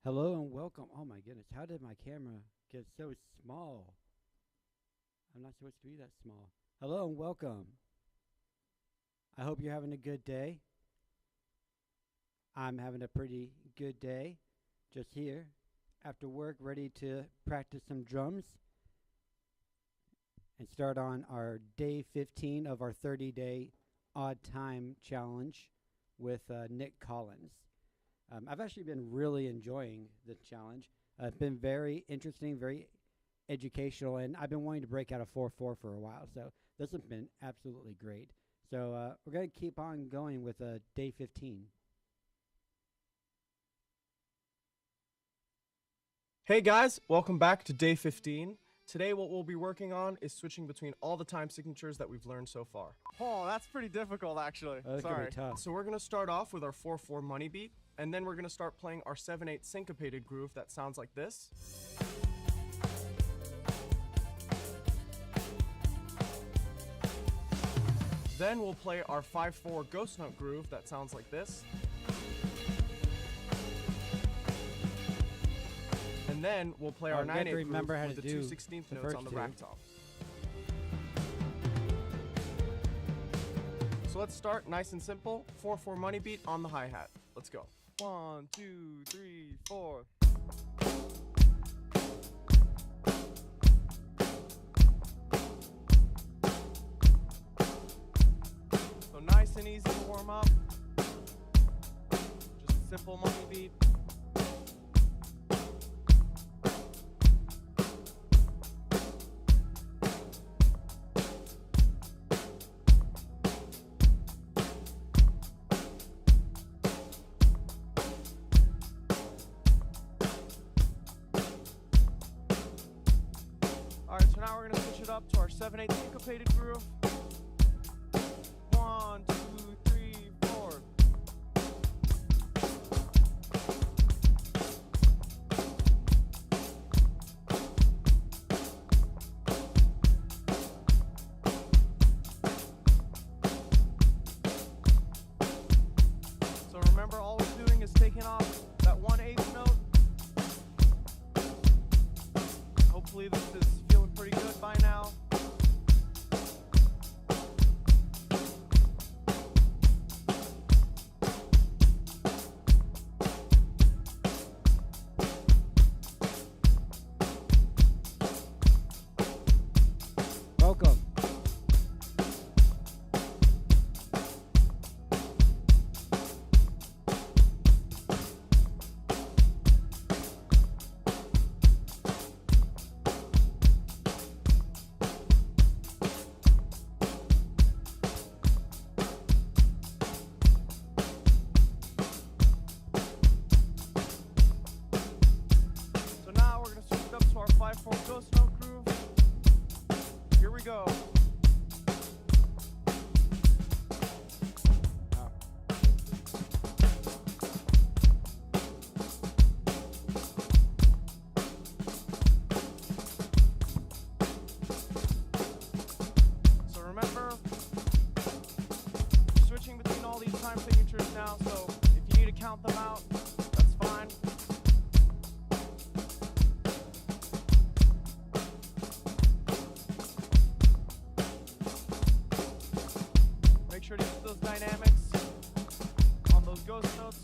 Hello and welcome. Oh my goodness, how did my camera get so small? I'm not supposed to be that small. Hello and welcome. I hope you're having a good day. I'm having a pretty good day. Just here after work, ready to practice some drums and start on our day 15 of our 30-day odd time challenge with Nick Collins. I've actually been really enjoying the challenge. It's been very interesting, very educational, and I've been wanting to break out a 4-4 for a while, so this has been absolutely great. So we're going to keep on going with day 15. Hey guys, welcome back to day 15. Today what we'll be working on is switching between all the time signatures that we've learned so far. Oh, that's pretty difficult actually. That's going to be tough. So we're going to start off with our 4-4 money beat, and then we're going to start playing our 7-8 syncopated groove that sounds like this. Then we'll play our 5-4 ghost note groove that sounds like this. And then we'll play our 9-8 groove with the 2/16 notes on the ragtop. So let's start nice and simple. 4-4 money beat on the hi-hat. Let's go. 1, 2, 3, 4. So nice and easy to warm up. Just a simple money beat. Alright, so now we're going to switch it up to our 7-8 syncopated groove. 1, 2, 3, 4. So remember, all we're doing is taking off that 1/8 note. Hopefully this is feeling pretty good by now. Welcome. So now we're going to switch it up to our 5-4 ghost note groove. Here we go. So remember, switching between all these time signatures now, so if you need to count them out, that's fine. Make sure to use those dynamics on those ghost notes.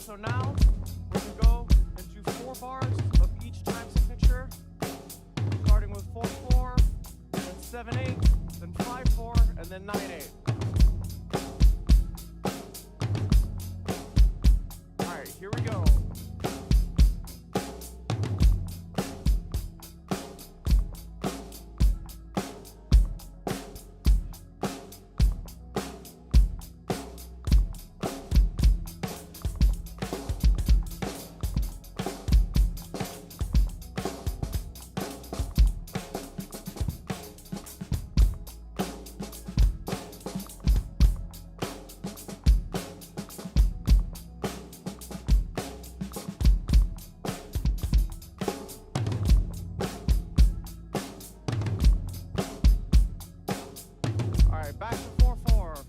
so now we're going to go and do 4 bars of each time signature, starting with 4-4, then 7-8, then 5-4, and then 9-8. Alright, here we go. Alright, back to 4-4.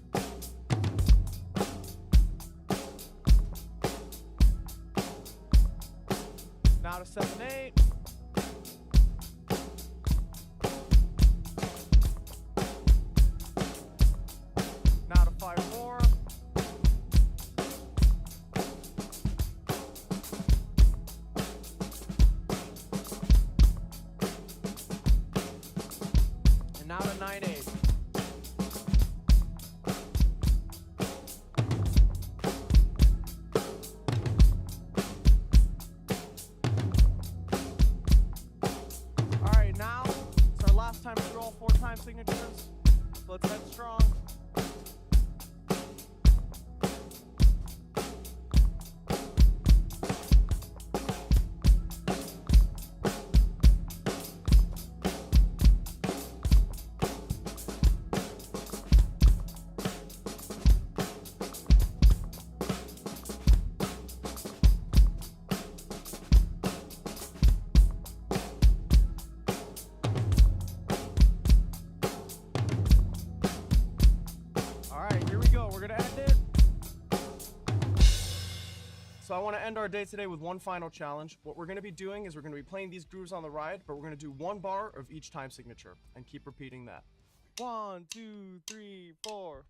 Now to 7-8. Now to 5-4. And now to 9-8. Alright, now it's our last time through all 4 time signatures. So let's head strong. Alright, here we go. We're gonna end it. So I want to end our day today with one final challenge. What we're going to be doing is we're going to be playing these grooves on the ride, but we're going to do 1 bar of each time signature and keep repeating that. 1, 2, 3, 4.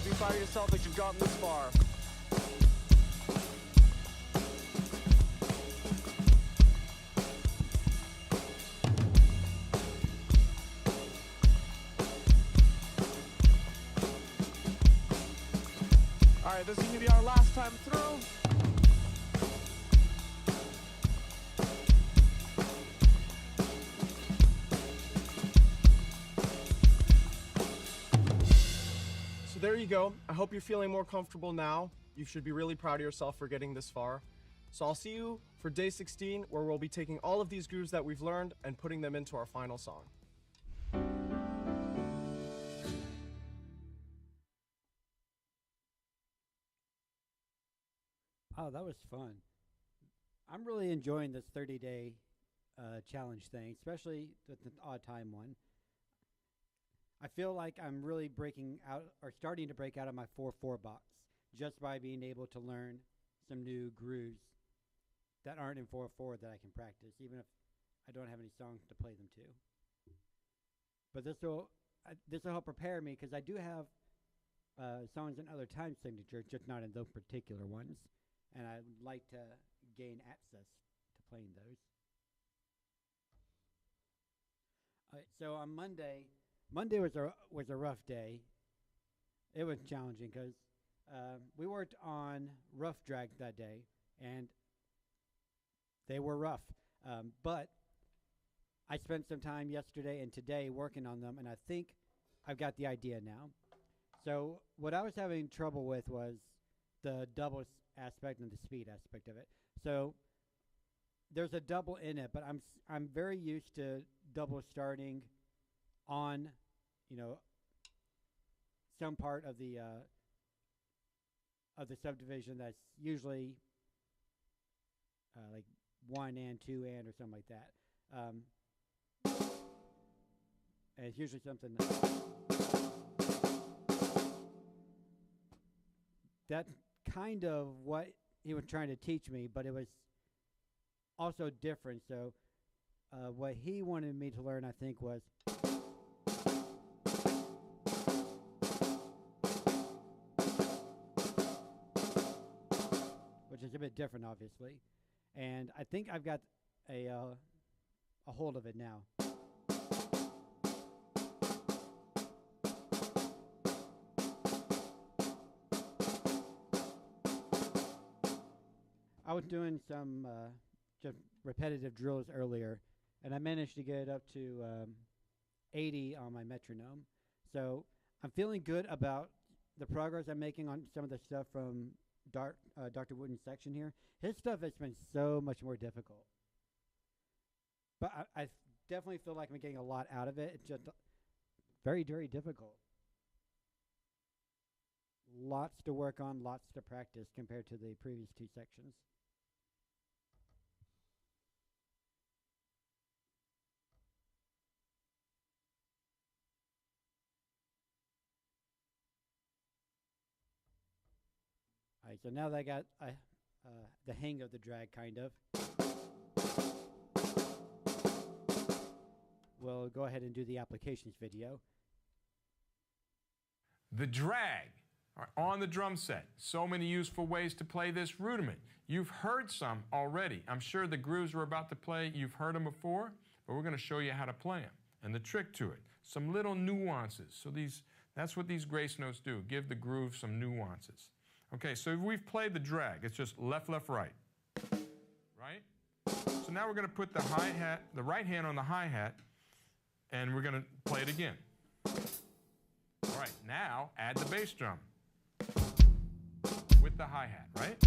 You be proud of yourself that you've gotten this far. Alright, this is gonna be our last time through. So there you go. I hope you're feeling more comfortable now. You should be really proud of yourself for getting this far. So I'll see you for day 16, where we'll be taking all of these grooves that we've learned and putting them into our final song. Oh, that was fun. I'm really enjoying this 30-day challenge thing, especially the odd time one. I feel like I'm really breaking out or starting to break out of my 4/4 box just by being able to learn some new grooves that aren't in 4/4 that I can practice, even if I don't have any songs to play them to. But this will help prepare me because I do have songs in other time signatures, just not in those particular ones, and I'd like to gain access to playing those. So on Monday was a rough day. It was challenging because we worked on rough drag that day, and they were rough. But I spent some time yesterday and today working on them, and I think I've got the idea now. So what I was having trouble with was the double aspect and the speed aspect of it. So there's a double in it, but I'm very used to double starting on, some part of the subdivision that's usually like 1 and 2 and or something like that. And it's usually something that's kind of what he was trying to teach me, but it was also different. So what he wanted me to learn, I think, was which is a bit different, obviously. And I think I've got a hold of it now. I was doing some just repetitive drills earlier, and I managed to get it up to 80 on my metronome. So I'm feeling good about the progress I'm making on some of the stuff from Dr. Wooden's section here. His stuff has been so much more difficult. But I definitely feel like I'm getting a lot out of it. It's just very, very difficult. Lots to work on, lots to practice compared to the previous 2 sections. All right, so now that I got the hang of the drag, kind of, we'll go ahead and do the applications video. The drag on the drum set. So many useful ways to play this rudiment. You've heard some already. I'm sure the grooves we're about to play, you've heard them before, but we're going to show you how to play them and the trick to it. Some little nuances. So that's what these grace notes do, give the groove some nuances. Okay, so we've played the drag. It's just left, left, right. Right? So now we're going to put the hi-hat, the right hand on the hi-hat, and we're going to play it again. All right, now add the bass drum with the hi-hat, right?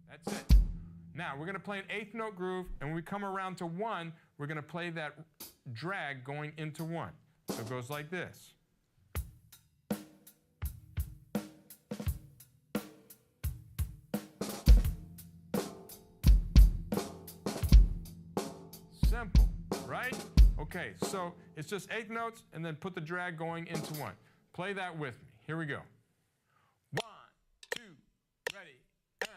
That's it. Now we're going to play an 8th note groove, and when we come around to 1, we're going to play that drag going into 1. So it goes like this. Simple, right? Okay, so it's just 8 notes and then put the drag going into 1. Play that with me. Here we go. 1, 2, ready, and.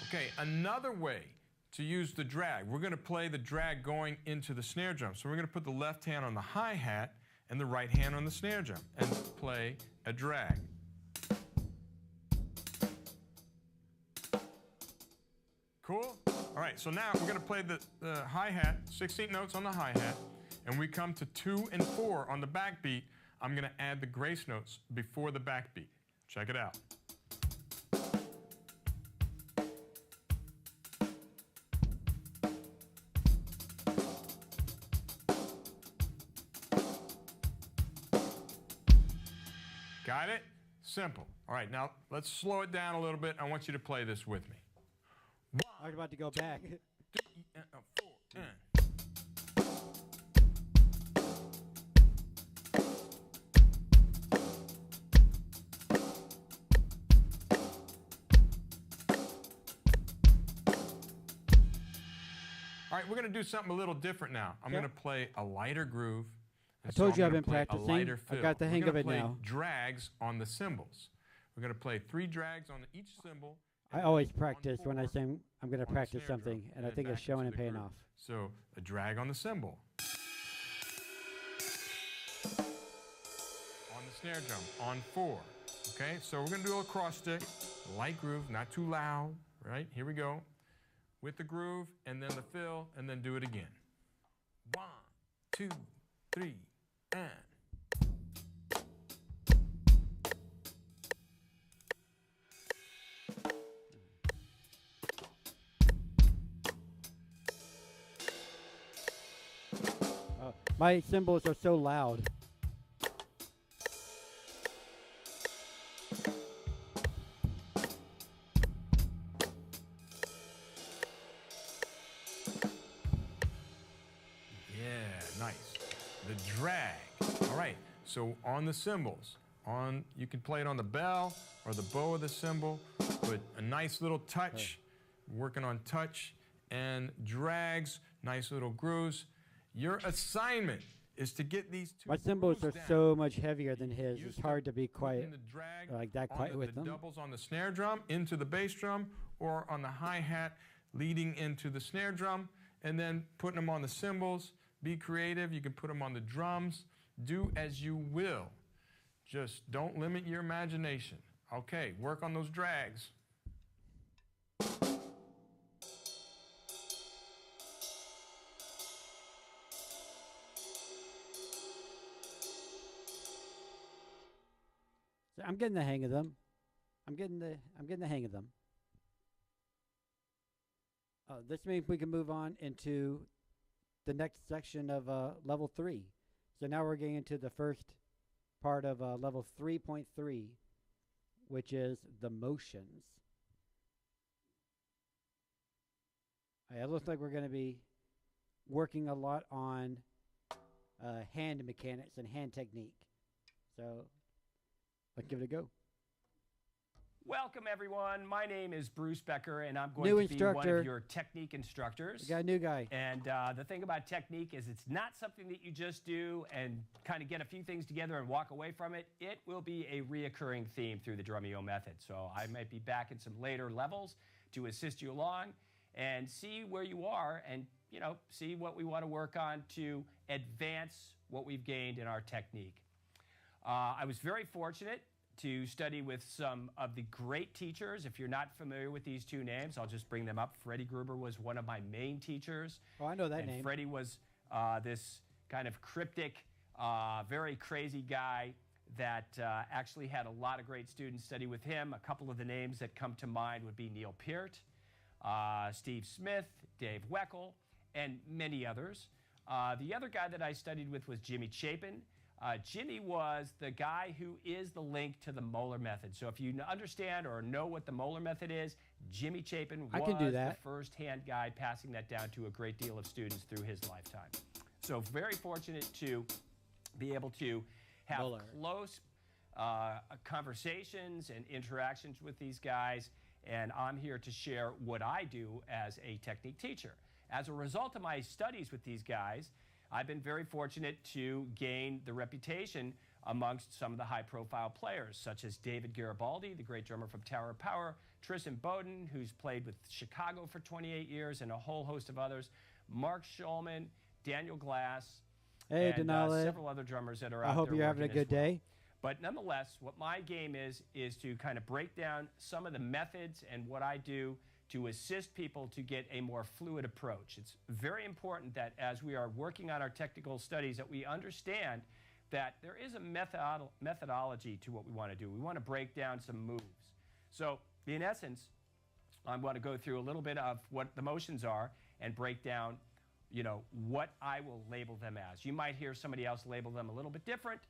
Okay, another way to use the drag. We're going to play the drag going into the snare drum. So we're going to put the left hand on the hi-hat and the right hand on the snare drum and play a drag. Cool? All right, so now we're going to play the hi-hat, 16 notes on the hi-hat, and we come to 2 and 4 on the backbeat. I'm going to add the grace notes before the backbeat. Check it out. Got it? Simple. All right, now let's slow it down a little bit. I want you to play this with me. I was about to go back. 3, 4, and. All right, we're going to do something a little different now. I'm going to play a lighter groove. I told you I've been practicing. I've got the hang of it now. We're going to play drags on the cymbals. We're going to play 3 drags on each cymbal. I always practice when I say I'm going to practice something, and I think it's showing and paying off. So a drag on the cymbal. On the snare drum, on 4. Okay, so we're going to do a cross stick, light groove, not too loud, right? Here we go. with the groove, and then the fill, and then do it again. 1, 2, 3, and. My cymbals are so loud. Nice. The drag. All right. So on the cymbals, you can play it on the bell or the bow of the cymbal, but a nice little touch. Working on touch and drags, nice little grooves. Your assignment is to get these two. My cymbals are down. so much heavier than his. It's hard to be quiet like that quiet with the them. doubles on the snare drum into the bass drum, or on the hi-hat leading into the snare drum, and then putting them on the cymbals. Be creative. You can put them on the drums. Do as you will. Just don't limit your imagination. Okay, work on those drags. I'm getting the hang of them. I'm getting the hang of them. This means we can move on into the next section of level 3. So now we're getting into the first part of level 3.3, which is the motions. It looks like we're going to be working a lot on hand mechanics and hand technique. So let's give it a go. Welcome, everyone. My name is Bruce Becker, and I'm going to be one of your technique instructors. We got a new guy. And the thing about technique is it's not something that you just do and kind of get a few things together and walk away from it. It will be a reoccurring theme through the Drumeoo Method. So I might be back in some later levels to assist you along and see where you are and, you know, see what we want to work on to advance what we've gained in our technique. I was very fortunate to study with some of the great teachers. If you're not familiar with these two names, I'll just bring them up. Freddie Gruber was one of my main teachers. Oh, I know that name. Freddie was this kind of cryptic, very crazy guy that actually had a lot of great students study with him. A couple of the names that come to mind would be Neil Peart, Steve Smith, Dave Weckl, and many others. The other guy that I studied with was Jimmy Chapin. Jimmy was the guy who is the link to the Moeller Method. So if you understand or know what the Moeller Method is, Jimmy Chapin was the first-hand guy passing that down to a great deal of students through his lifetime. So very fortunate to be able to have close conversations and interactions with these guys, and I'm here to share what I do as a technique teacher. As a result of my studies with these guys, I've been very fortunate to gain the reputation amongst some of the high-profile players, such as David Garibaldi, the great drummer from Tower of Power, Tristan Bowden, who's played with Chicago for 28 years, and a whole host of others, Mark Schulman, Daniel Glass, and several other drummers that are out there. I hope you're having a good day. But nonetheless, what my game is to kind of break down some of the methods and what I do to assist people to get a more fluid approach. It's very important that as we are working on our technical studies that we understand that there is a methodology to what we want to do. We want to break down some moves. So in essence, I want to go through a little bit of what the motions are and break down, you know, what I will label them as. You might hear somebody else label them a little bit different.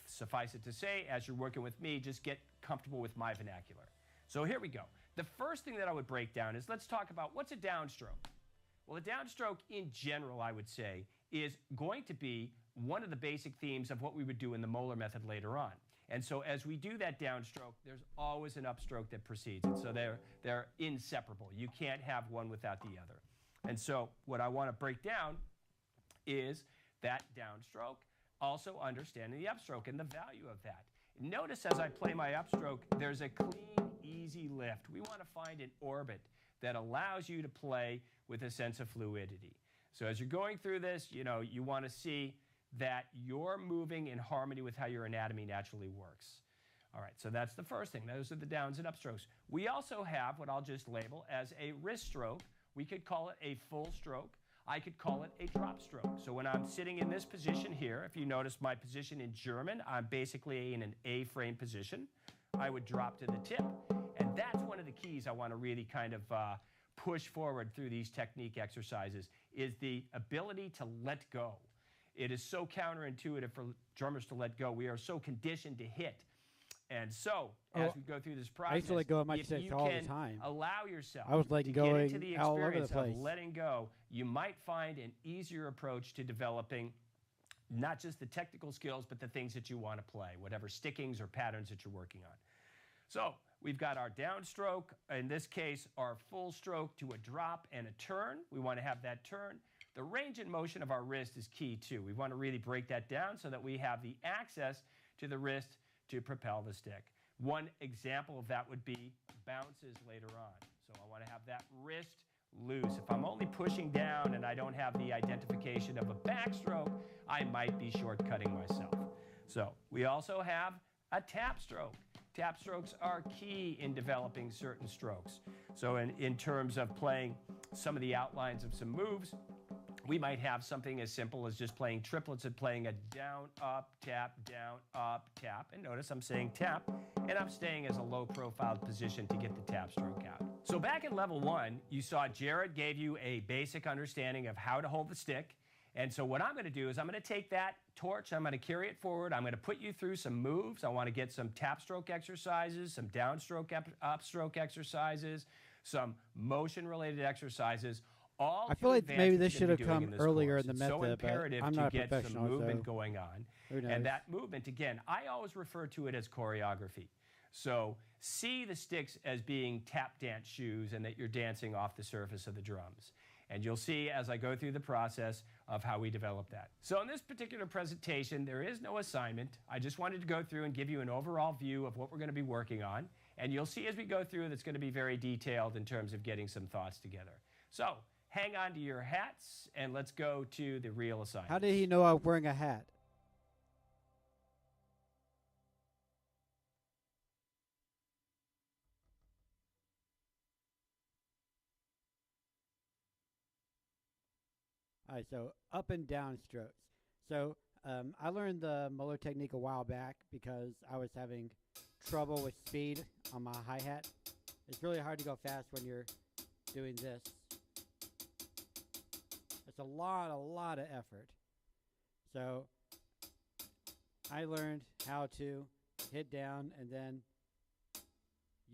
Suffice it to say, as you're working with me, just get comfortable with my vernacular. So here we go. The first thing that I would break down is let's talk about what's a downstroke. Well, a downstroke in general, I would say, is going to be one of the basic themes of what we would do in the Moeller Method later on. And so as we do that downstroke, there's always an upstroke that precedes it. So they're inseparable. You can't have one without the other. And so what I want to break down is that downstroke, also understanding the upstroke and the value of that. Notice as I play my upstroke, there's a clean, easy lift. We want to find an orbit that allows you to play with a sense of fluidity. So as you're going through this, you know, you want to see that you're moving in harmony with how your anatomy naturally works. All right, so that's the first thing. Those are the downs and upstrokes. We also have what I'll just label as a wrist stroke We could call it a full stroke. I could call it a drop stroke. So when I'm sitting in this position here, if you notice my position in German, I'm basically in an A-frame position. I would drop to the tip, and that's one of the keys I want to really kind of push forward through these technique exercises, is the ability to let go. It is so counterintuitive for drummers to let go. We are so conditioned to hit. And so, as we go through this process, I used to let go of my if sticks you all can the time. allow yourself I was like to get into the going all over the experience place. of letting go, you might find an easier approach to developing not just the technical skills, but the things that you want to play, whatever stickings or patterns that you're working on. So we've got our downstroke, in this case, our full stroke to a drop and a turn. We want to have that turn. The range and motion of our wrist is key too. We want to really break that down so that we have the access to the wrist to propel the stick. One example of that would be bounces later on. So I want to have that wrist loose. If I'm only pushing down and I don't have the identification of a backstroke, I might be shortcutting myself. So we also have a tap stroke. Tap strokes are key in developing certain strokes. So in terms of playing some of the outlines of some moves, we might have something as simple as just playing triplets and playing a down, up, tap, tap. And notice I'm saying tap, and I'm staying as a low-profile position to get the tap stroke out. So back in level 1, you saw Jared gave you a basic understanding of how to hold the stick. And so what I'm going to do is I'm going to take that torch, I'm going to carry it forward, I'm going to put you through some moves. I want to get some tap stroke exercises, some downstroke, upstroke exercises, some motion-related exercises. I feel like maybe this should have come earlier in the method, so imperative but I'm not to a get professional, some movement so going on. who knows? And that movement, again, I always refer to it as choreography. So see the sticks as being tap dance shoes and that you're dancing off the surface of the drums. And you'll see as I go through the process of how we develop that. So in this particular presentation, there is no assignment. I just wanted to go through and give you an overall view of what we're going to be working on. And you'll see as we go through that's going to be very detailed in terms of getting some thoughts together. So hang on to your hats, and let's go to the real assignment. How did he know I was wearing a hat? All right, so up and down strokes. So I learned the Muller technique a while back because I was having trouble with speed on my hi-hat. It's really hard to go fast when you're doing this. It's a lot of effort. So I learned how to hit down and then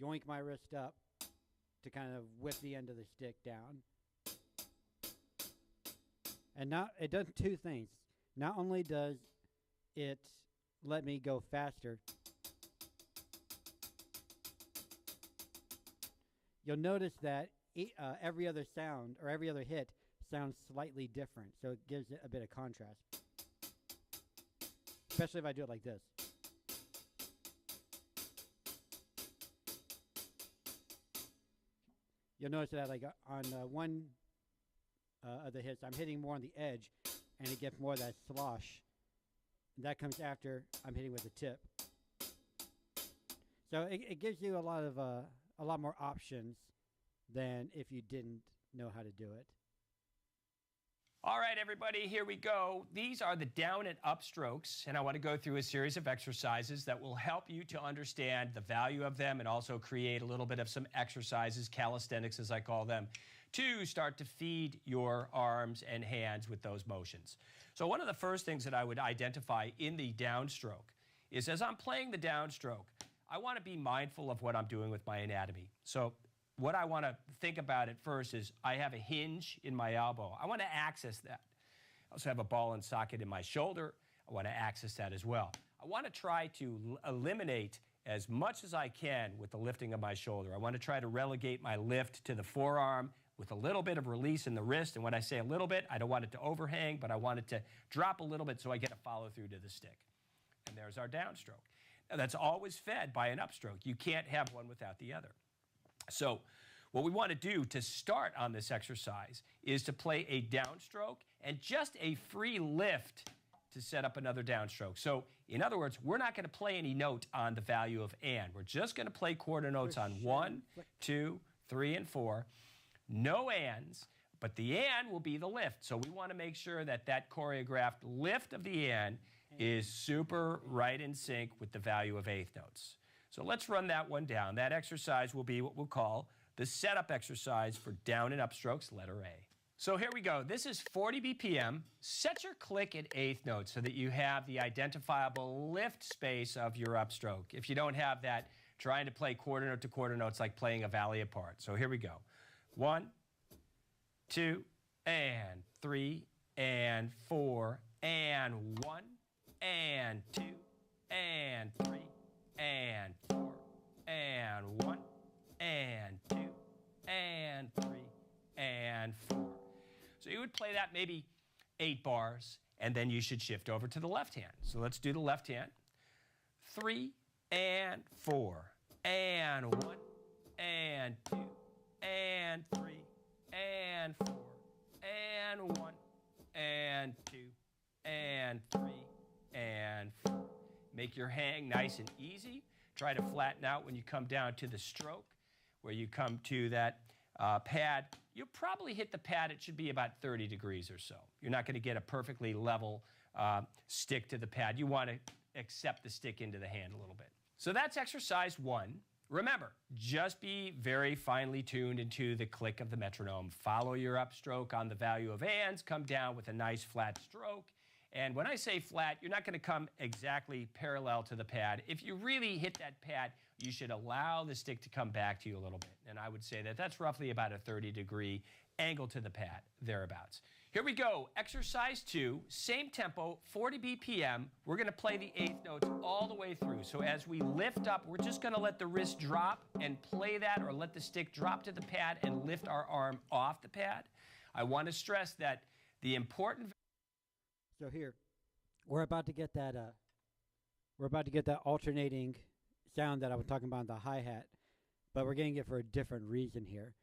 yoink my wrist up to kind of whip the end of the stick down. And now it does two things. Not only does it let me go faster, you'll notice that every other sound or every other hit sounds slightly different, so it gives it a bit of contrast. Especially if I do it like this. You'll notice that like on one of the hits, I'm hitting more on the edge, and it gets more of that slosh. And that comes after I'm hitting with the tip. So it gives you a lot more options than if you didn't know how to do it. All right, everybody, here we go. These are the down and up strokes, and I want to go through a series of exercises that will help you to understand the value of them and also create a little bit of some exercises, calisthenics as I call them, to start to feed your arms and hands with those motions. So one of the first things that I would identify in the downstroke is as I'm playing the downstroke, I want to be mindful of what I'm doing with my anatomy. So what I want to think about at first is I have a hinge in my elbow. I want to access that. I also have a ball and socket in my shoulder. I want to access that as well. I want to try to eliminate as much as I can with the lifting of my shoulder. I want to try to relegate my lift to the forearm with a little bit of release in the wrist. And when I say a little bit, I don't want it to overhang, but I want it to drop a little bit so I get a follow through to the stick. And there's our downstroke. Now, that's always fed by an upstroke. You can't have one without the other. So what we want to do to start on this exercise is to play a downstroke and just a free lift to set up another downstroke. So in other words, we're not going to play any note on the value of and. We're just going to play quarter notes on 1, 2, 3, and 4. no ands, but the and will be the lift. So we want to make sure that that choreographed lift of the and is super right in sync with the value of eighth notes. So let's run that one down. That exercise will be what we'll call the setup exercise for down and upstrokes, letter A. So here we go. This is 40 BPM. Set your click at eighth note so that you have the identifiable lift space of your upstroke. If you don't have that, trying to play quarter note to quarter notes like playing a valley apart. So here we go. 1, 2, and 3, and 4, and 1, and 2, and 3, and 4, and 1, and 2, and 3, and 4. So you would play that maybe 8 bars, and then you should shift over to the left hand. So let's do the left hand. 3, and 4, and 1, and 2, and 3, and 4, and 1, and 2, and 3, and 4. Make your hang nice and easy. Try to flatten out when you come down to the stroke, where you come to that pad. You'll probably hit the pad. It should be about 30 degrees or so. You're not going to get a perfectly level stick to the pad. You want to accept the stick into the hand a little bit. So that's exercise 1. Remember, just be very finely tuned into the click of the metronome. Follow your upstroke on the value of ands. Come down with a nice flat stroke. And when I say flat, you're not going to come exactly parallel to the pad. If you really hit that pad, you should allow the stick to come back to you a little bit. And I would say that that's roughly about a 30-degree angle to the pad, thereabouts. Here we go. Exercise 2, same tempo, 40 BPM. We're going to play the eighth notes all the way through. So as we lift up, we're just going to let the wrist drop and play that, or let the stick drop to the pad and lift our arm off the pad. I want to stress that the important... So here, we're about to get that alternating sound that I was talking about on the hi-hat, but we're getting it for a different reason here.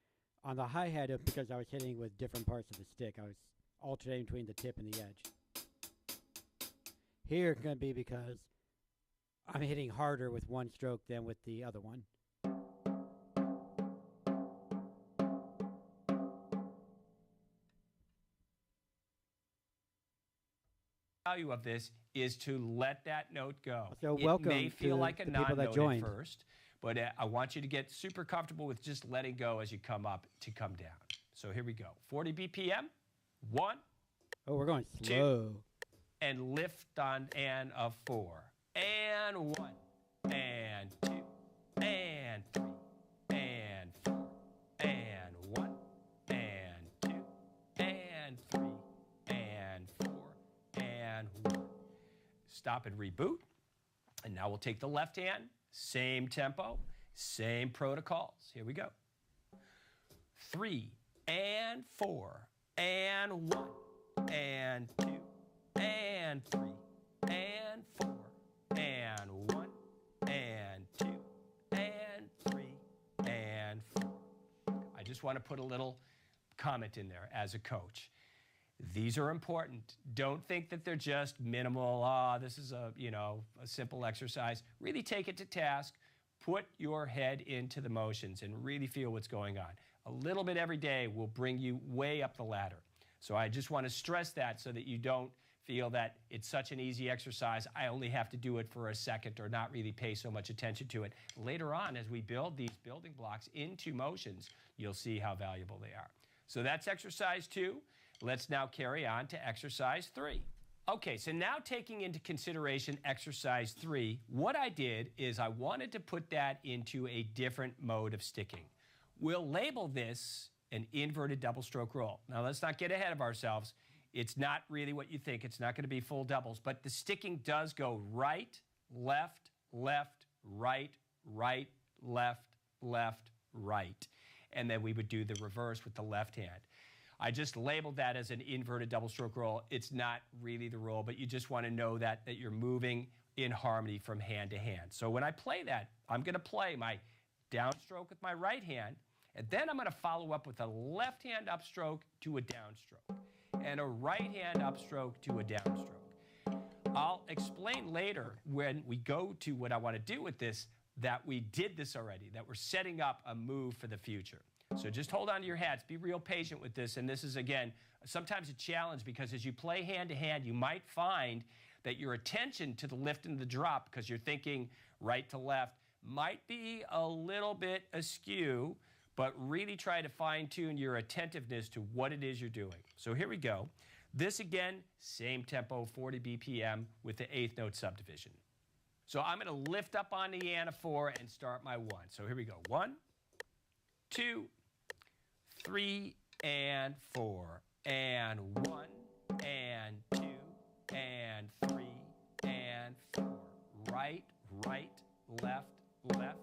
On the hi-hat, it's because I was hitting with different parts of the stick. I was alternating between the tip and the edge. Here it's going to be because I'm hitting harder with one stroke than with the other one. Value of this is to let that note go. So welcome. It may feel to like a the people that non-note joined. at first, but I want you to get super comfortable with just letting go as you come up to come down. So here we go. 40 BPM. 1. Oh, we're going 2, slow. and lift on and of 4. And 1. And 2. And 3. And 4. And 1. And 2. And 3. And 4. And 1. Stop and reboot. And now we'll take the left hand. Same tempo. Same protocols. Here we go. 3. And 4. And 1. And 2. And 3. And 4. And 1. And 2. And 3. And 4. I just want to put a little comment in there as a coach. These are important. Don't think that they're just minimal. This is a simple exercise. Really take it to task. Put your head into the motions and really feel what's going on. A little bit every day will bring you way up the ladder. So I just want to stress that so that you don't feel that it's such an easy exercise, I only have to do it for a second or not really pay so much attention to it. Later on, as we build these building blocks into motions, you'll see how valuable they are. So that's exercise 2. Let's now carry on to exercise 3. Okay, so now taking into consideration exercise 3, what I did is I wanted to put that into a different mode of sticking. We'll label this an inverted double stroke roll. Now let's not get ahead of ourselves. It's not really what you think. It's not going to be full doubles, but the sticking does go right, left, left, right, right, left, left, right. And then we would do the reverse with the left hand. I just labeled that as an inverted double stroke roll. It's not really the roll, but you just want to know that you're moving in harmony from hand to hand. So when I play that, I'm going to play my downstroke with my right hand, and then I'm going to follow up with a left hand upstroke to a downstroke, and a right hand upstroke to a downstroke. I'll explain later when we go to what I want to do with this that we did this already, that we're setting up a move for the future. So just hold on to your hats. Be real patient with this. And this is, again, sometimes a challenge because as you play hand to hand, you might find that your attention to the lift and the drop, because you're thinking right to left, might be a little bit askew, but really try to fine-tune your attentiveness to what it is you're doing. So here we go. This, again, same tempo, 40 BPM with the eighth note subdivision. So I'm going to lift up on the anaphora and start my 1. So here we go. 1, 2, 3, and 4, and 1, and 2, and 3, and 4. Right, right, left, left,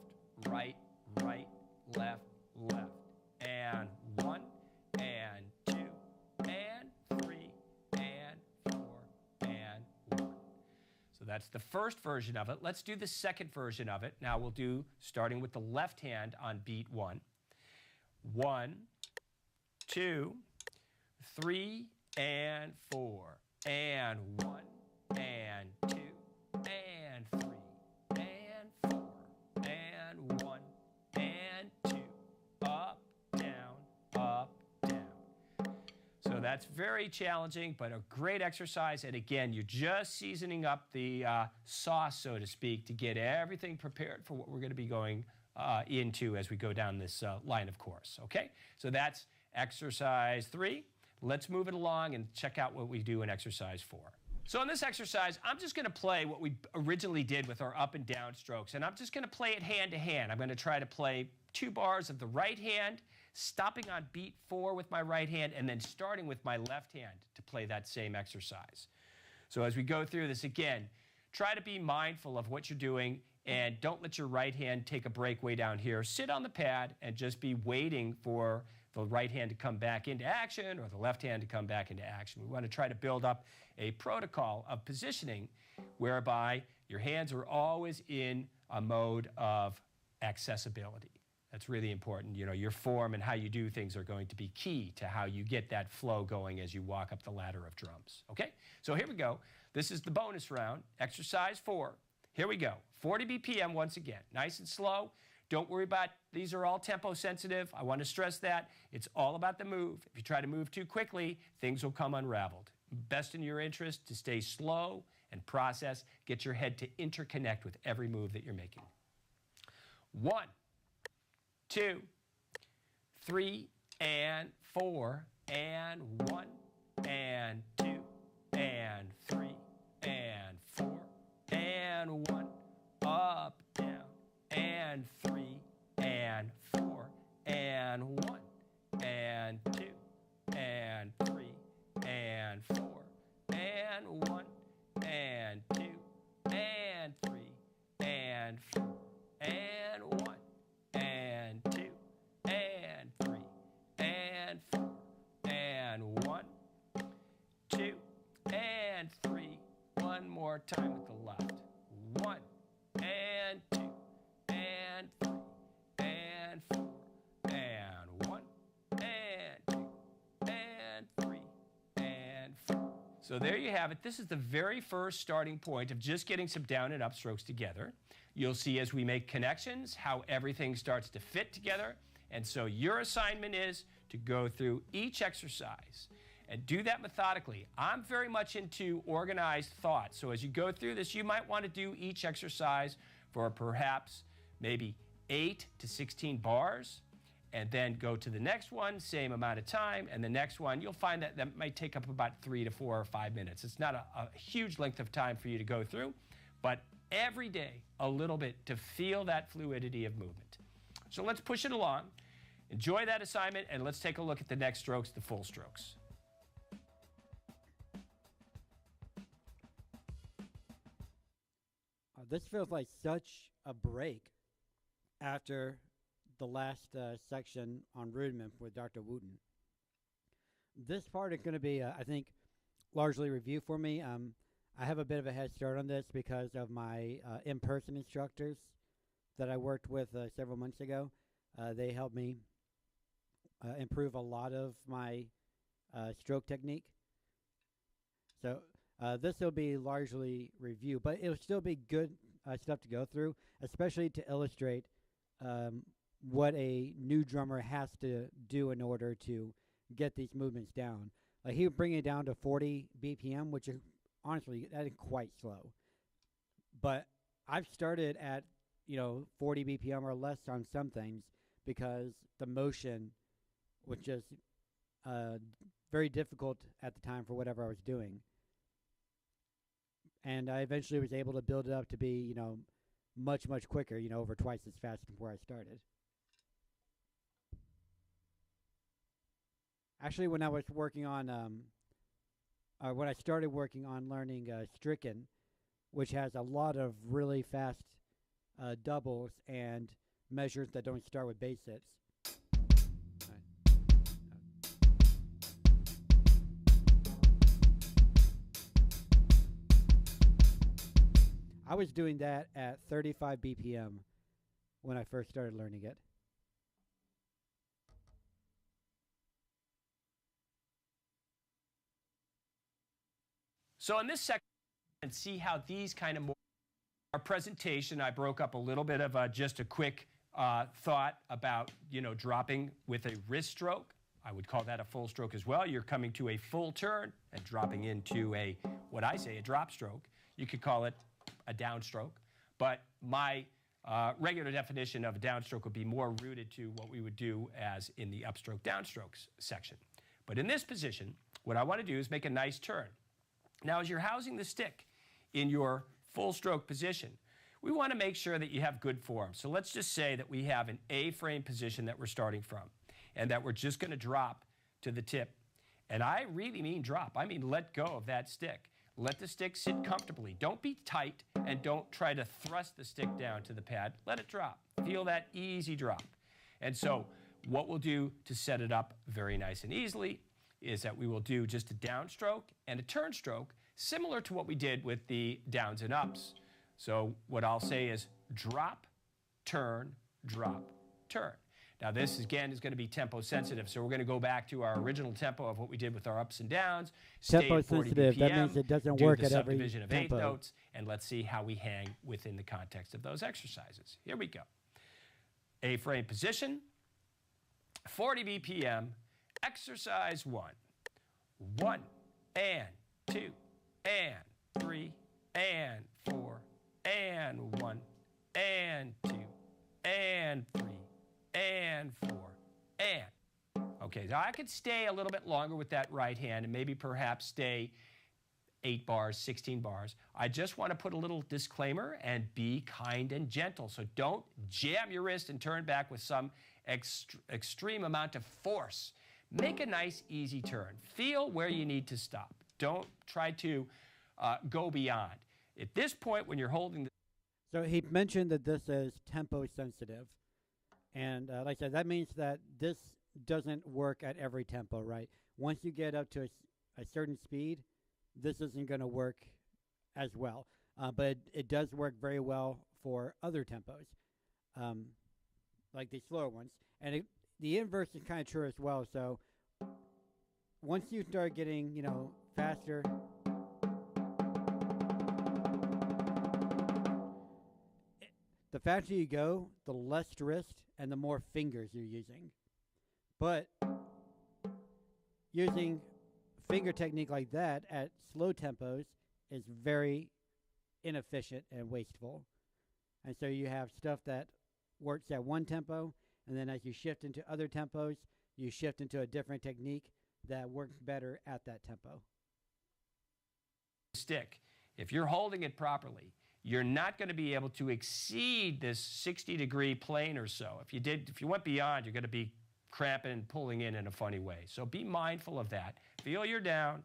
right, right, left, left. And 1, and 2, and 3, and 4, and 1. So that's the first version of it. Let's do the second version of it. Now we'll do, starting with the left hand on beat 1. 1, 2, 3, and 4, and 1, and 2, and 3, and 4, and 1, and 2, up, down, up, down. So that's very challenging, but a great exercise. And again, you're just seasoning up the sauce, so to speak, to get everything prepared for what we're going to be going into as we go down this line of course, okay? So that's exercise 3. Let's move it along and check out what we do in exercise 4. So in this exercise, I'm just going to play what we originally did with our up and down strokes, and I'm just going to play it hand to hand. I'm going to try to play 2 bars of the right hand, stopping on beat 4 with my right hand, and then starting with my left hand to play that same exercise. So as we go through this again, try to be mindful of what you're doing and don't let your right hand take a break way down here. Sit on the pad and just be waiting for the right hand to come back into action or the left hand to come back into action. We want to try to build up a protocol of positioning whereby your hands are always in a mode of accessibility. That's really important. You know, your form and how you do things are going to be key to how you get that flow going as you walk up the ladder of drums. Okay? So here we go. This is the bonus round, exercise 4. Here we go. 40 BPM once again. Nice and slow. Don't worry about, these are all tempo sensitive. I want to stress that. It's all about the move. If you try to move too quickly, things will come unraveled. Best in your interest to stay slow and process. Get your head to interconnect with every move that you're making. 1, 2, 3, and 4, and 1, and 2, and 3, and 4, and 1, up, down, and 3, and 4, and 1, and 2, and 3, and 4, and 1, and 2, and 3, and 4, and 1, and 2, and 3, and 4, and 1, 2, and 3. One more time with the left. 1, and 2, and 3, and 4, and 1, and 2, and 3, and 4. So there you have it. This is the very first starting point of just getting some down and up strokes together. You'll see as we make connections how everything starts to fit together. And so your assignment is to go through each exercise and do that methodically. I'm very much into organized thought. So as you go through this, you might want to do each exercise for perhaps maybe 8 to 16 bars, and then go to the next one, same amount of time, and the next one, you'll find that that might take up about 3 to 4 or 5 minutes. It's not a huge length of time for you to go through, but every day a little bit to feel that fluidity of movement. So let's push it along. Enjoy that assignment, and let's take a look at the next strokes, the full strokes. This feels like such a break after the last section on rudiment with Dr. Wooten. This part is going to be, I think, largely review for me. I have a bit of a head start on this because of my in-person instructors that I worked with several months ago. They helped me improve a lot of my stroke technique. So this will be largely review, but it'll still be good stuff to go through, especially to illustrate what a new drummer has to do in order to get these movements down. Like he would bring it down to 40 BPM, which is honestly that is quite slow. But I've started at 40 BPM or less on some things because the motion was just very difficult at the time for whatever I was doing. And I eventually was able to build it up to be, much, much quicker, over twice as fast as where I started. Actually, when I was working on, when I started working on learning Stricken, which has a lot of really fast doubles and measures that don't start with bass hits. I was doing that at 35 BPM when I first started learning it. So in this section, and see how these kind of our presentation, I broke up a little bit of just a quick thought about, dropping with a wrist stroke. I would call that a full stroke as well. You're coming to a full turn and dropping into a drop stroke. You could call it a downstroke, but my regular definition of a downstroke would be more rooted to what we would do as in the upstroke downstrokes section. But in this position, what I want to do is make a nice turn. Now, as you're housing the stick in your full stroke position, we want to make sure that you have good form. So let's just say that we have an A-frame position that we're starting from and that we're just going to drop to the tip. And I really mean drop. I mean let go of that stick. Let the stick sit comfortably. Don't be tight and don't try to thrust the stick down to the pad. Let it drop. Feel that easy drop. And so what we'll do to set it up very nice and easily is that we will do just a downstroke and a turn stroke, similar to what we did with the downs and ups. So what I'll say is drop, turn, drop, turn. Now this, again, is going to be tempo sensitive, so we're going to go back to our original tempo of what we did with our ups and downs. Tempo sensitive, that means it doesn't work at every subdivision of eighth tempo. notes, and let's see how we hang within the context of those exercises. Here we go. A-frame position, 40 BPM, exercise 1. 1 and 2 and 3 and 4 and 1 and 2 and 3 and 4 and. Okay, so I could stay a little bit longer with that right hand and maybe perhaps stay 8 bars, 16 bars. I just want to put a little disclaimer and be kind and gentle. So don't jam your wrist and turn back with some extreme amount of force. Make a nice, easy turn. Feel where you need to stop. Don't try to go beyond. At this point, when you're holding the... So he mentioned that this is tempo sensitive. And like I said, that means that this doesn't work at every tempo, right? Once you get up to a certain speed, this isn't going to work as well. But it does work very well for other tempos, like the slower ones. And the inverse is kind of true as well. So once you start getting, faster, the faster you go, the less wrist and the more fingers you're using. But using finger technique like that at slow tempos is very inefficient and wasteful. And so you have stuff that works at one tempo, and then as you shift into other tempos, you shift into a different technique that works better at that tempo. Stick. If you're holding it properly, you're not going to be able to exceed this 60-degree plane or so. If you went beyond, you're going to be cramping and pulling in a funny way. So be mindful of that. Feel your down,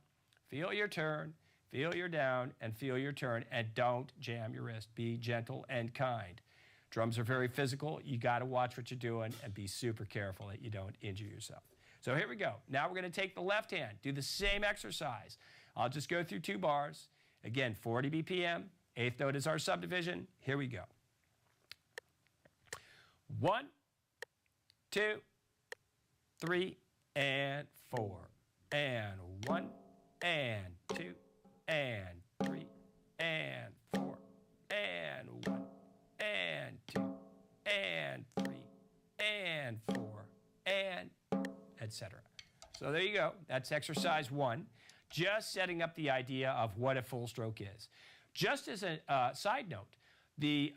feel your turn, feel your down, and feel your turn, and don't jam your wrist. Be gentle and kind. Drums are very physical. You got to watch what you're doing and be super careful that you don't injure yourself. So here we go. Now we're going to take the left hand, do the same exercise. I'll just go through 2 bars. Again, 40 BPM. 8th note is our subdivision. Here we go. 1, 2, 3, and 4, and 1, and 2, and 3, and 4, and 1, and 2, and 3, So there you go. That's exercise 1. Just setting up the idea of what a full stroke is. Just as a side note, the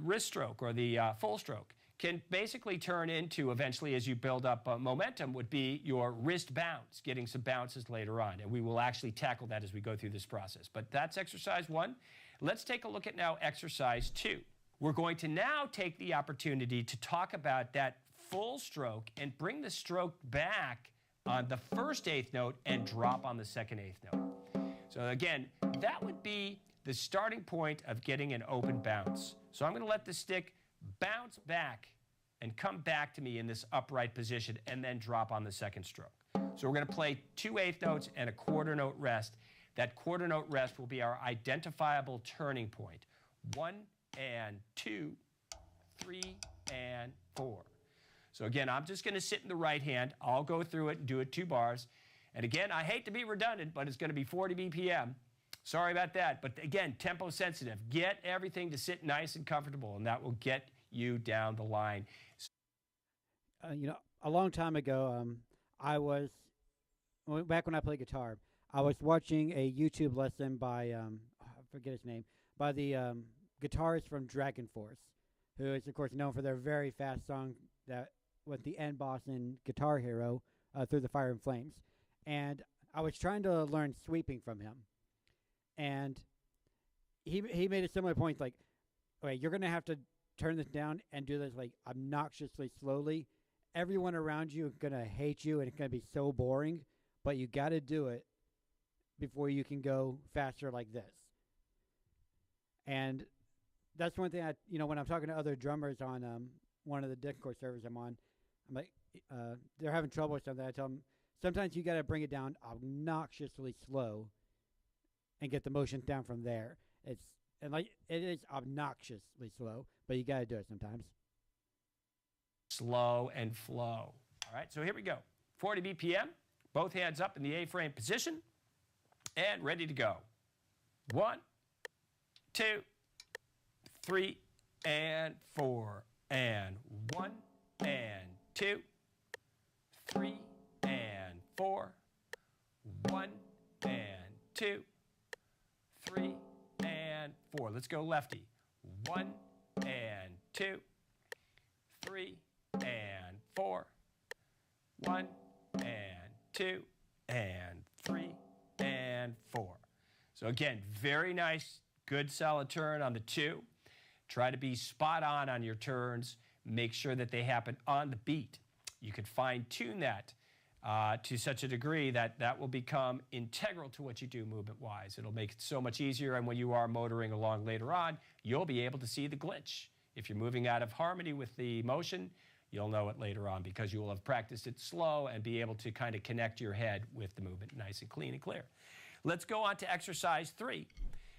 wrist stroke or the full stroke can basically turn into, eventually as you build up momentum, would be your wrist bounce, getting some bounces later on. And we will actually tackle that as we go through this process. But that's exercise 1. Let's take a look at now exercise 2. We're going to now take the opportunity to talk about that full stroke and bring the stroke back on the first eighth note and drop on the second eighth note. So again, that would be the starting point of getting an open bounce. So I'm going to let the stick bounce back and come back to me in this upright position and then drop on the second stroke. So we're going to play 2 eighth notes and a quarter note rest. That quarter note rest will be our identifiable turning point. 1 and 2, 3 and 4. So again, I'm just going to sit in the right hand. I'll go through it and do it 2 bars. And again, I hate to be redundant, but it's going to be 40 BPM. Sorry about that. But again, tempo sensitive. Get everything to sit nice and comfortable, and that will get you down the line. You know, a long time ago, back when I played guitar, I was watching a YouTube lesson by, I forget his name, by the guitarist from Dragon Force, who is, of course, known for their very fast song that with the end boss in Guitar Hero, Through the Fire and Flames. And I was trying to learn sweeping from him. And he made a similar point, like, okay, you're going to have to turn this down and do this, like, obnoxiously slowly. Everyone around you is going to hate you, and it's going to be so boring, but you got to do it before you can go faster like this. And that's one thing when I'm talking to other drummers on one of the Discord servers I'm on, I'm like, they're having trouble with something. I tell them, sometimes you got to bring it down obnoxiously slow and get the motion down from there. It is obnoxiously slow, but you got to do it sometimes. Slow and flow. All right, so here we go. 40 BPM, both hands up in the A-frame position, and ready to go. 1, 2, 3, and 4, and 1, and 2, 3, and 4, 1, and 2, 3, and 4. Let's go lefty. 1, and 2, 3, and 4, 1, and 2, and 3, and 4. So again, very nice, good solid turn on the 2. Try to be spot on your turns. Make sure that they happen on the beat. You can fine-tune that to such a degree that that will become integral to what you do movement-wise. It'll make it so much easier, and when you are motoring along later on, you'll be able to see the glitch. If you're moving out of harmony with the motion, you'll know it later on because you will have practiced it slow and be able to kind of connect your head with the movement nice and clean and clear. Let's go on to exercise 3.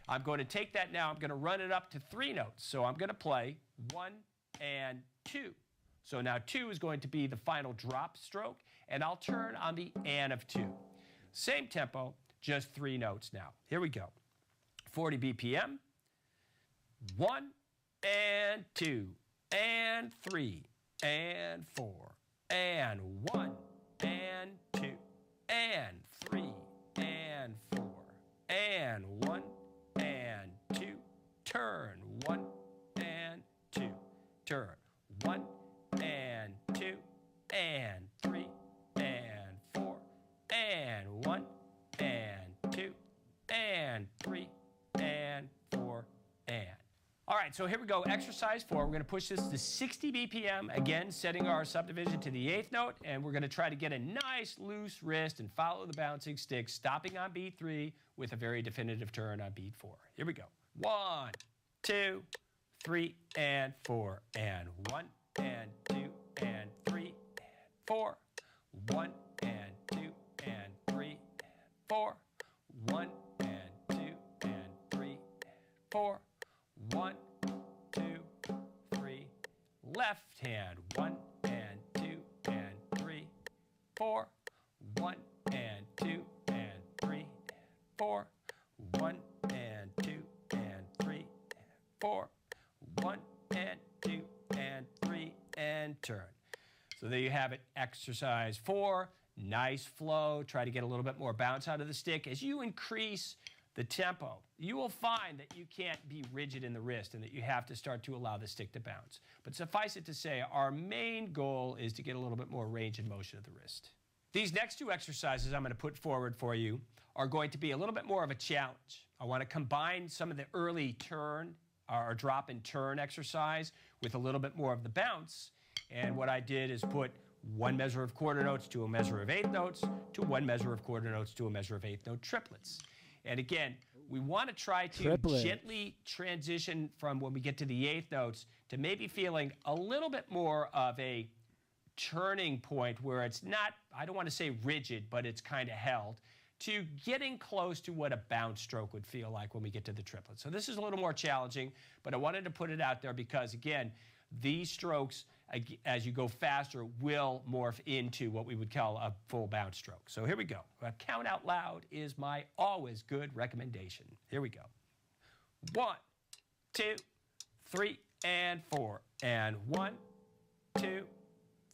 I'm going to take that now. I'm going to run it up to 3 notes. So I'm going to play 1 and 2. So now 2 is going to be the final drop stroke, and I'll turn on the and of 2. Same tempo, just 3 notes now. Here we go. 40 BPM. 1 and 2 and 3 and 4 and 1 and 2 and 3 and 4 and 1 and 2. Turn 1 and 2. Turn 1 and 2 and 3 and 4 and 1 and 2 and 3 and 4 and. All right, so here we go. Exercise 4. We're going to push this to 60 BPM. Again, setting our subdivision to the 8th note, and we're going to try to get a nice loose wrist and follow the bouncing stick, stopping on beat 3 with a very definitive turn on beat 4. Here we go. 1, 2, 3, and 4, and 1, and 2, and 3, and 4, 1, and 2, and 3, and 4, 1, and 2, and 3, and 4, 1, 2, 3, left hand, 1, and 2, and 3, 4, 1, and 2, and 3, and 4, 1, and 2, and 3, and 4, 1, and 2, and 3, and turn. So there you have it, exercise 4. Nice flow. Try to get a little bit more bounce out of the stick. As you increase the tempo, you will find that you can't be rigid in the wrist and that you have to start to allow the stick to bounce. But suffice it to say, our main goal is to get a little bit more range and motion of the wrist. These next two exercises I'm going to put forward for you are going to be a little bit more of a challenge. I want to combine some of the early turn or drop and turn exercise with a little bit more of the bounce. And what I did is put one measure of quarter notes to a measure of eighth notes to one measure of quarter notes to a measure of eighth note triplets. And again, we want to try to gently transition from when we get to the eighth notes to maybe feeling a little bit more of a turning point where it's not, I don't want to say rigid, but it's kind of held, to getting close to what a bounce stroke would feel like when we get to the triplets. So this is a little more challenging, but I wanted to put it out there because, again, these strokes, as you go faster, will morph into what we would call a full bounce stroke. So here we go. Count out loud is my always good recommendation. Here we go. 1, 2, 3, and 4. And 1, 2,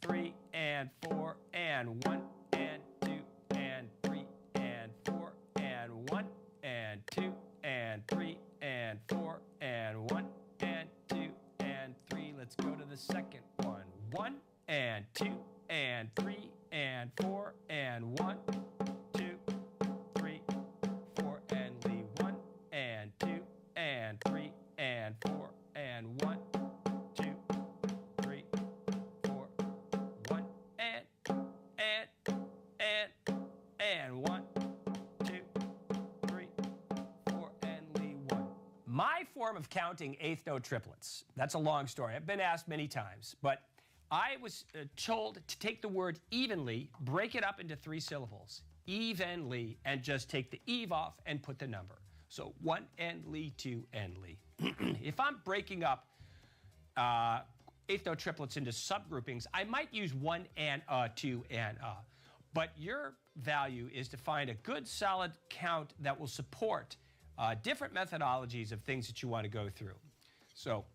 3, and 4. And 1, and 2, and 3, and 4. And 1, and 2, and 3, and 4. And 1, and 2, and 3. Let's go to the second one. 1, and 2, and 3, and 4, and 1, 2, 3, 4, and leave 1, and 2, and 3, and 4, and 1, 2, 3, 4, 1, and 1, 2, 3, 4, and leave 1. My form of counting eighth note triplets, that's a long story. I've been asked many times, but I was told to take the word evenly, break it up into 3 syllables, evenly, and just take the eve off and put the number. So 1 and lee, 2 and lee. If I'm breaking up eighth note triplets into subgroupings, I might use 1 and 2 and but your value is to find a good solid count that will support different methodologies of things that you want to go through. So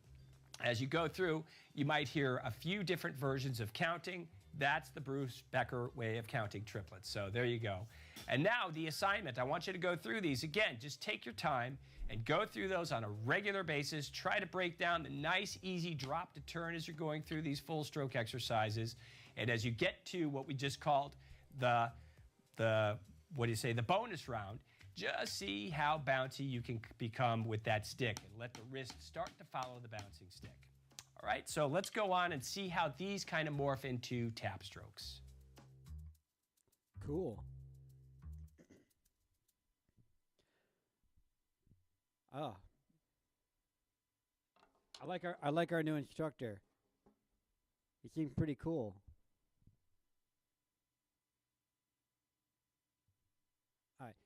as you go through, you might hear a few different versions of counting. That's the Bruce Becker way of counting triplets. So there you go. And now the assignment, I want you to go through these. Again, just take your time and go through those on a regular basis. Try to break down the nice, easy drop to turn as you're going through these full stroke exercises. And as you get to what we just called the bonus round, just see how bouncy you can become with that stick and let the wrist start to follow the bouncing stick. All right, so let's go on and see how these kind of morph into tap strokes. Cool. Oh. I like our new instructor. He seems pretty cool. All right.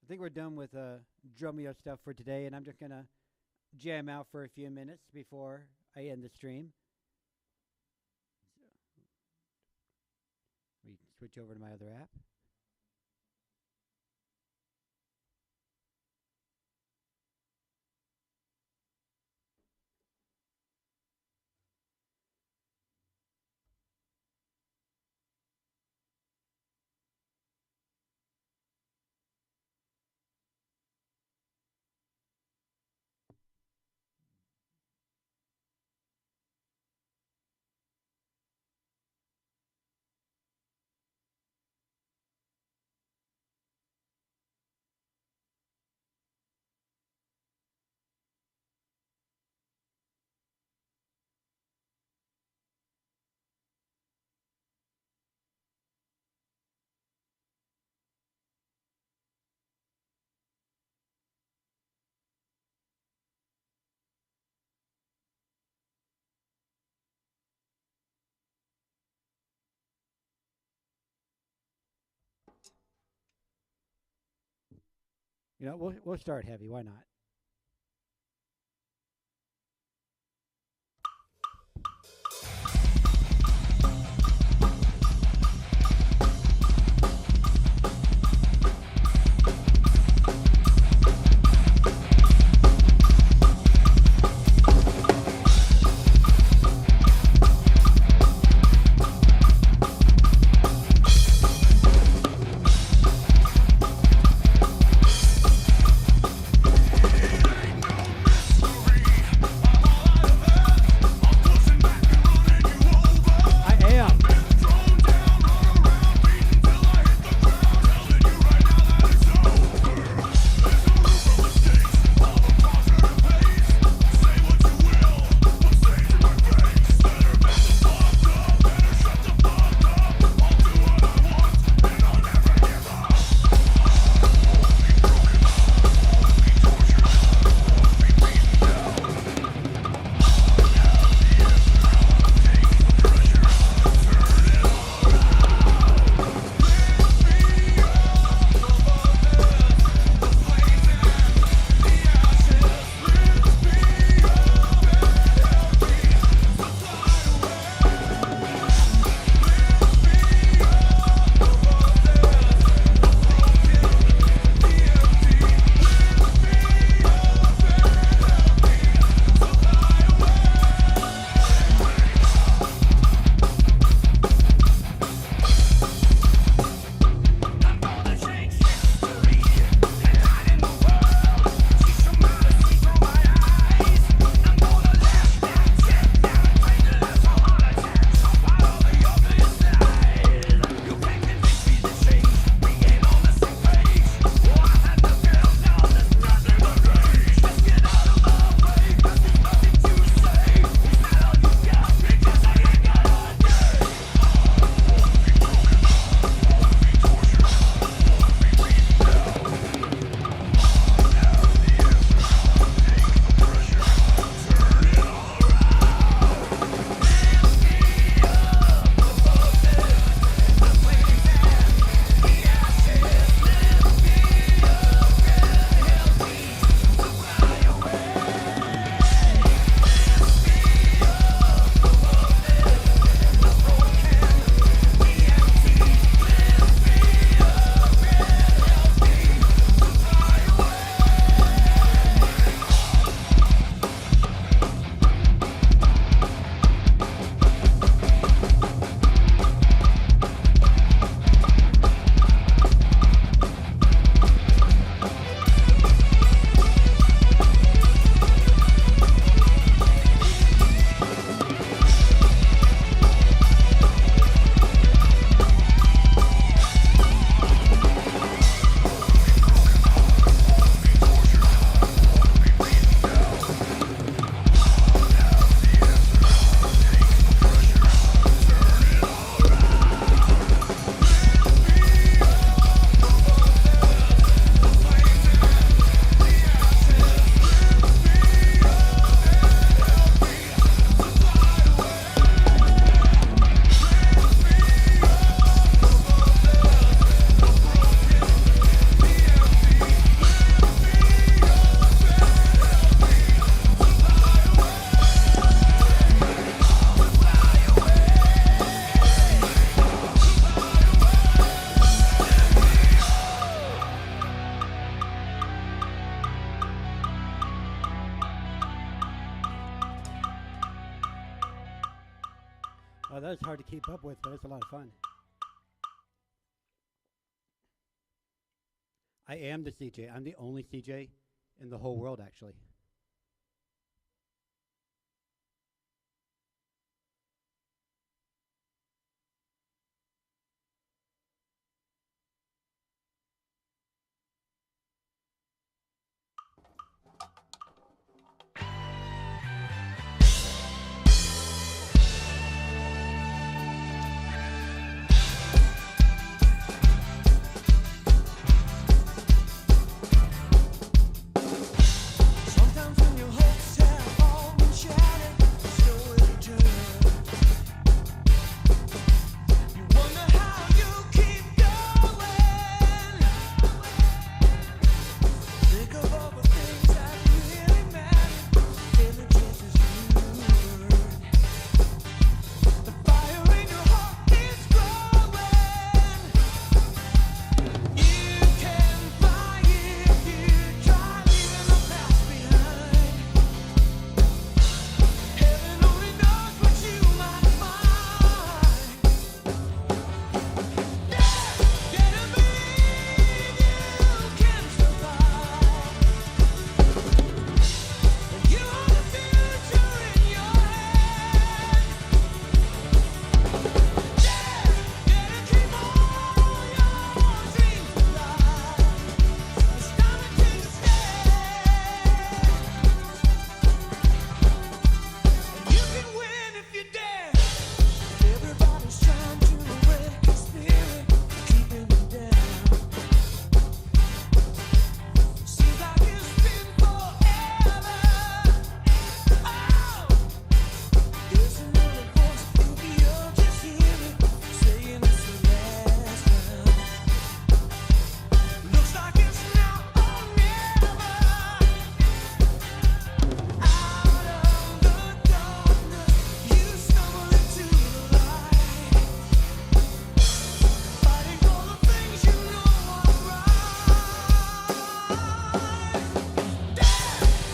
I think we're done with Drumeoo stuff for today, and I'm just going to jam out for a few minutes before I end the stream. We switch over to my other app. You know, we'll start heavy. Why not? That is hard to keep up with, but it's a lot of fun. I am the CJ. I'm the only CJ in the whole world, actually. Sometimes when your hopes have all been shattered, it's nowhere to turn. You wonder how you keep going. Think of all the things that really matter, and the chances you earn. The fire in your heart is growing. You can fly if you try, leaving the past behind. Heaven only knows what you might find. Gotta believe you can survive. You have the future in your hands. Gotta keep all your dreams alive. It's time to take a stand. You can win if you dare. Everybody's trying to wreck your spirit, keeping you down. Seems like it's been forever. Oh, there's another voice, maybe you'll just hear it, saying it's the last round. Looks like it's now or never. Out of the darkness, you stumble into the light, fighting for the things you know are right.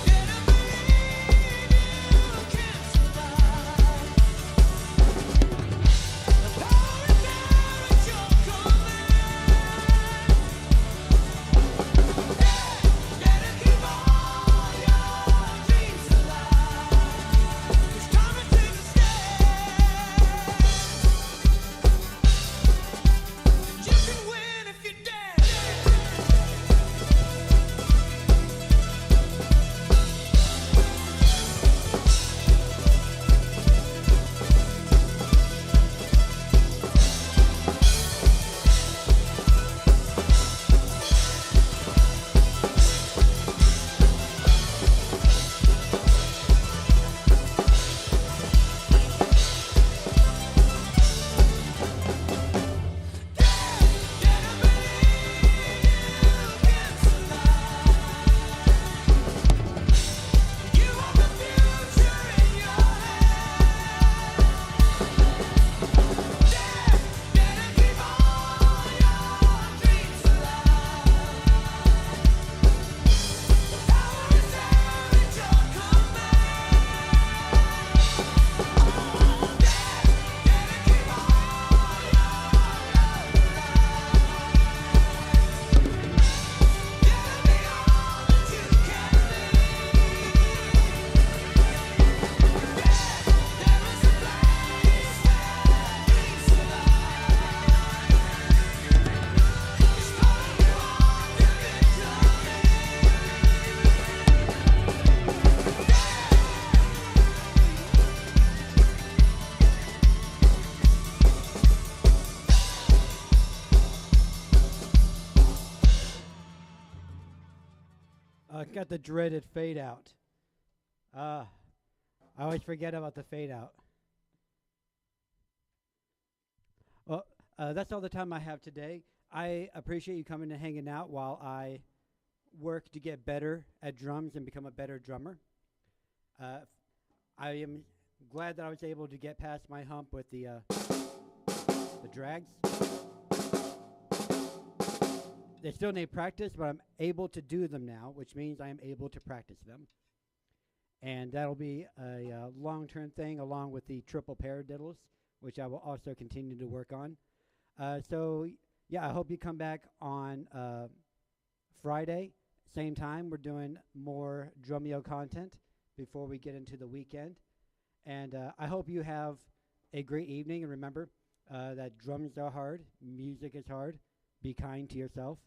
Gotta believe you can survive. The power is there at your command. Gotta keep all your dreams alive. It's time to take a stand. You can win if you dare. Gotta believe you can survive. You have the future in your hands. Gotta keep all your dreams alive. The power is there at your command. Gotta keep all Gotta be all that you can be. There is a place where dreams survive. It's calling you on to Got the dreaded fade out. I always forget about the fade out. Well, that's all the time I have today. I appreciate you coming and hanging out while I work to get better at drums and become a better drummer. I am glad that I was able to get past my hump with the drags. They still need practice, but I'm able to do them now, which means I am able to practice them. And that'll be a long-term thing along with the triple paradiddles, which I will also continue to work on. I hope you come back on Friday, same time. We're doing more Drumeoo content before we get into the weekend. And I hope you have a great evening. And remember that drums are hard, music is hard. Be kind to yourself.